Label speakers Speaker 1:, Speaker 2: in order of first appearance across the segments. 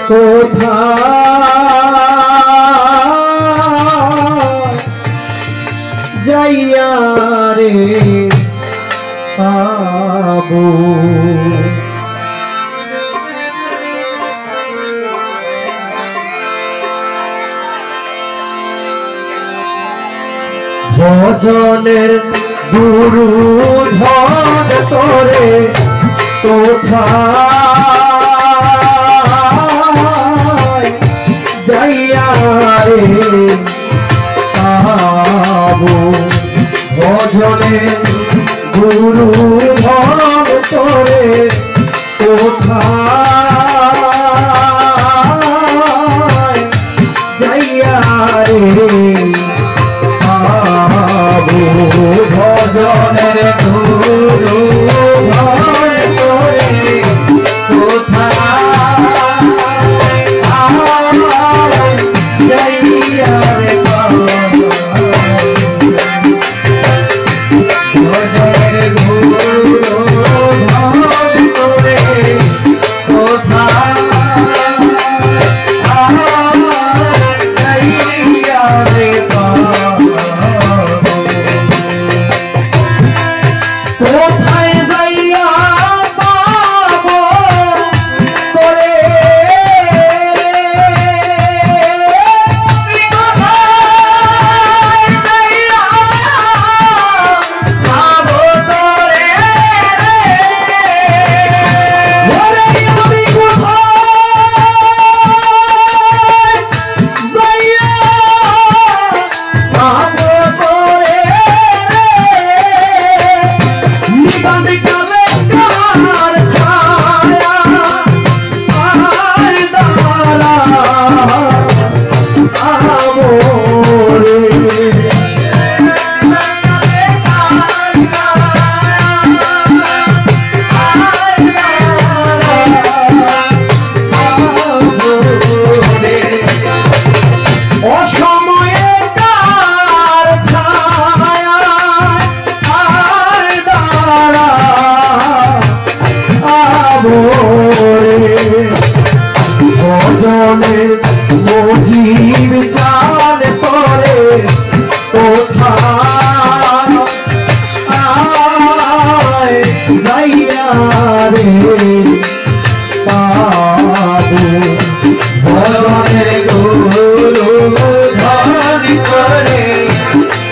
Speaker 1: কোথায় যাইয়া রে পাবো ভজনের গুরু ধন তোরে কোথায় যাইয়া রে পাবো ভজনের গুরু ধন তোরে কোথায় যাইয়া রে ভজনের গুরু ধন তোরে কোথায় যাইয়া রে ভজনের গুরু ধন তোরে কোথায় যাইয়া রে কোথায় যাইয়া পাবো তোরে কোথায় যাইয়া পাবো তোরে ওরে আমি কোথায় যাইয়া পাবো তোরে নিবাদে কালে কার ছায়া আর দারা আমরে অসময়ে কার ছায়া আর দারা ভজনের মজিব চাঁদ পরে কোথায় যাইয়া রে পাবো ভজনের গুরু ধন করে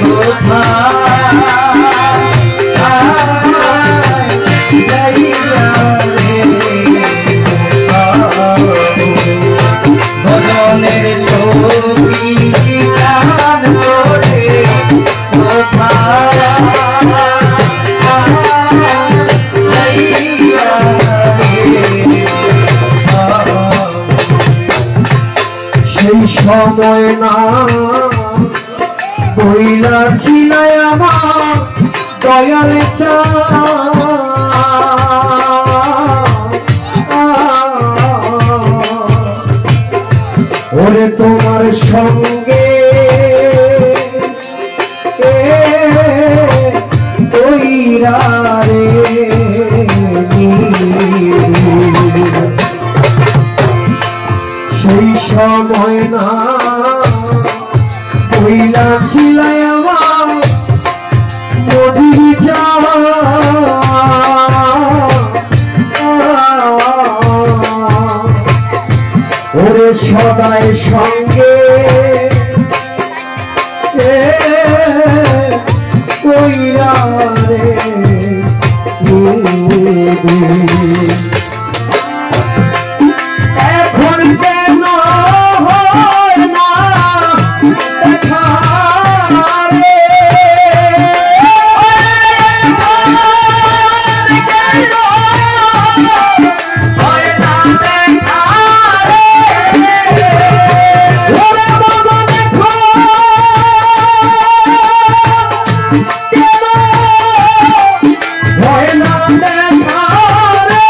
Speaker 1: কোথায় যাইয়া রে ভজনের সখী গান করে কোথায় যাইয়া রে সেই সময় না বইলা ছিলাই আমার দয়াল চা ওরে তোমার সঙ্গে কইরা রে সেই সময় না কইলা ছিলাই আমার নদী যা ওরে সদাই সঙ্গে কইরা রে এখন কেন হয় না দেখা রে হয় না দেখা রে ওরে বাবা দেখো কেন হয় না দেখা রে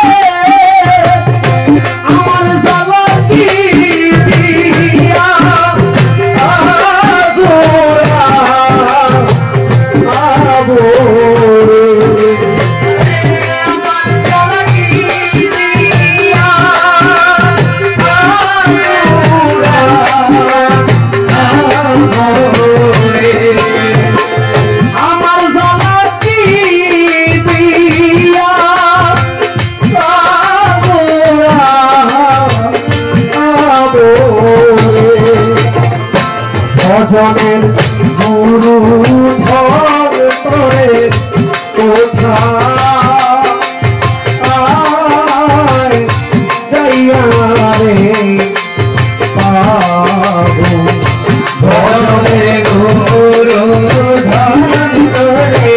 Speaker 1: ভজনের গুরু ধর তোরে কোথায় যাইয়া রে পাবো ভজনের গুরু ধর তোরে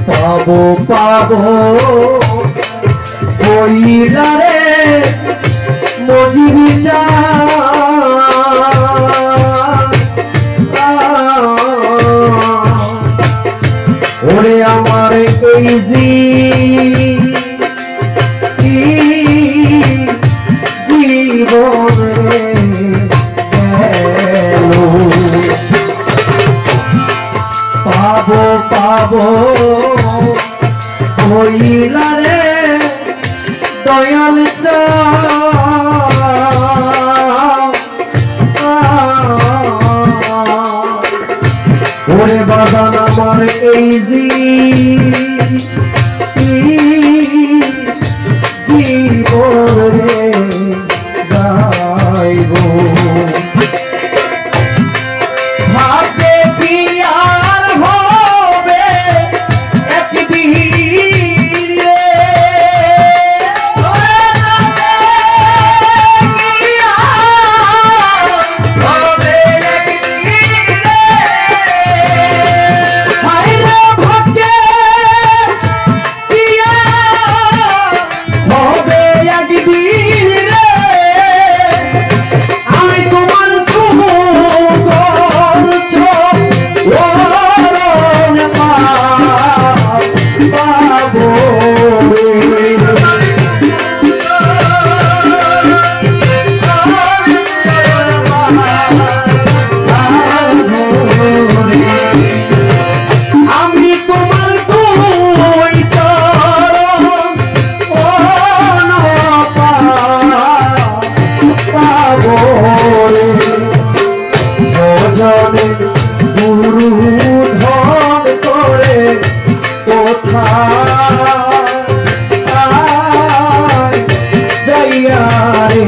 Speaker 1: পাবো পাবো বইলা রে মজিবি চা ওরে আমার এই জীবনে পাবো পাবো হইলা রে দয়াল চা ওরে বাদান আমার এই জীবনে গাইব ভাগ্যে পিয়ার হবে একদিন গুরু ধন করে কোথায় যাইয়া রে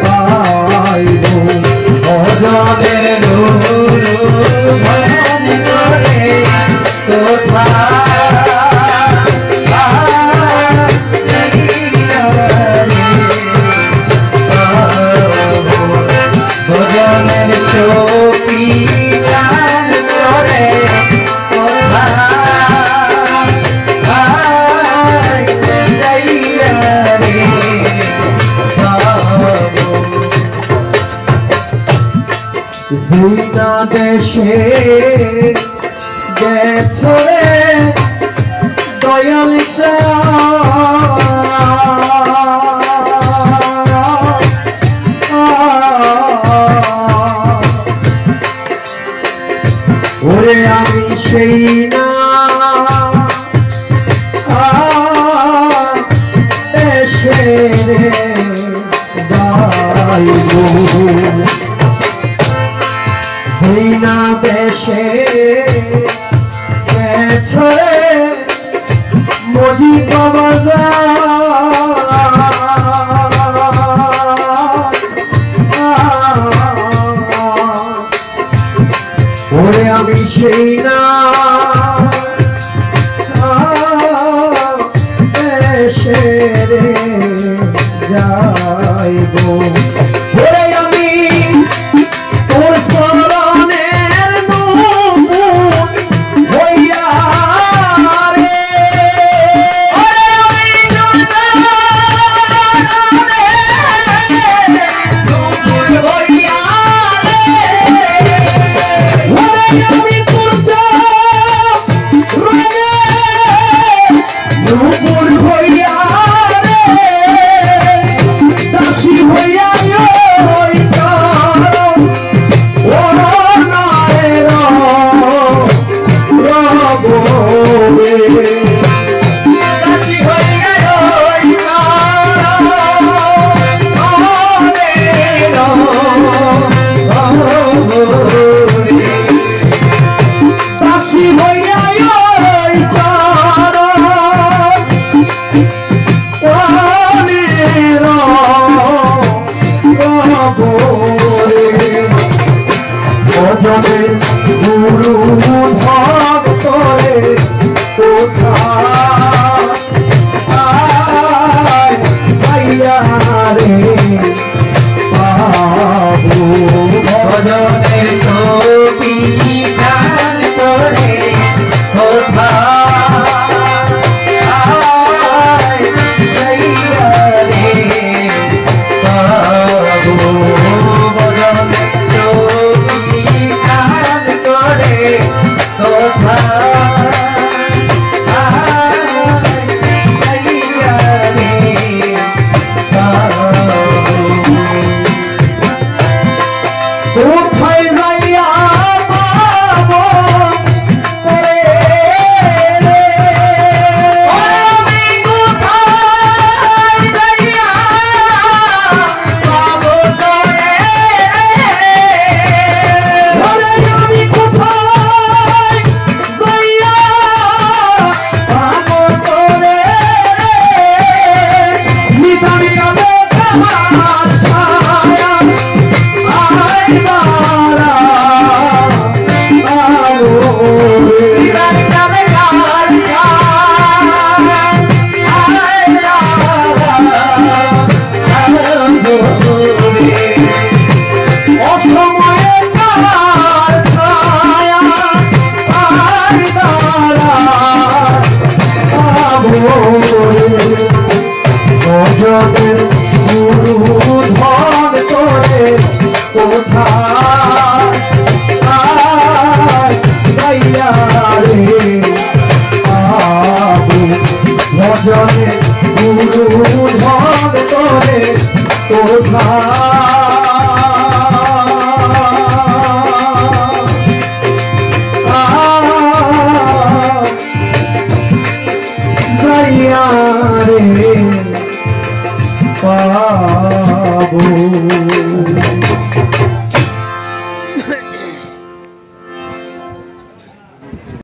Speaker 1: পাইব ভজনের গুরু ধন করে ভজনের চোখি জিনা দেশে গেছো রে দয়াল চা ওরে আমি সেই না দেশে গাইব সেই না দেশে গেছো রে মজি বাবা ওরে আমি সেই না দেশে রে যাইব ওরে আমি তোর স্মরণের নূপুর হইয়া রে নূপুর হইয়া রে দাসী হইয়া কবরে ভজনে গুরু ভক্তরে কোথায় পাইয়া রে পাবো
Speaker 2: ভজনে সখী গান করে কোথায় যাইয়া রে পাবো ভজনে সখী গান করে কোথায় যাইয়া রে পাবো
Speaker 1: কোথায় যাইয়া পাবো রে
Speaker 2: আমি কোথায় যাইয়া পাবো তোরে
Speaker 1: ওরে আমি কোথায় যাইয়া পাবো তোরে নিদান কালে তোমার ছায়া আইবারা আলোরে
Speaker 2: বিরাট কালে গান
Speaker 1: অসময়ে কার ছায়া আইবারা আলোরে ভজনের গুরু ধন করে কোথায় যাইয়া রে আবু ভজনের গুরু ধন করে কোথায় যাইয়া রে পাবো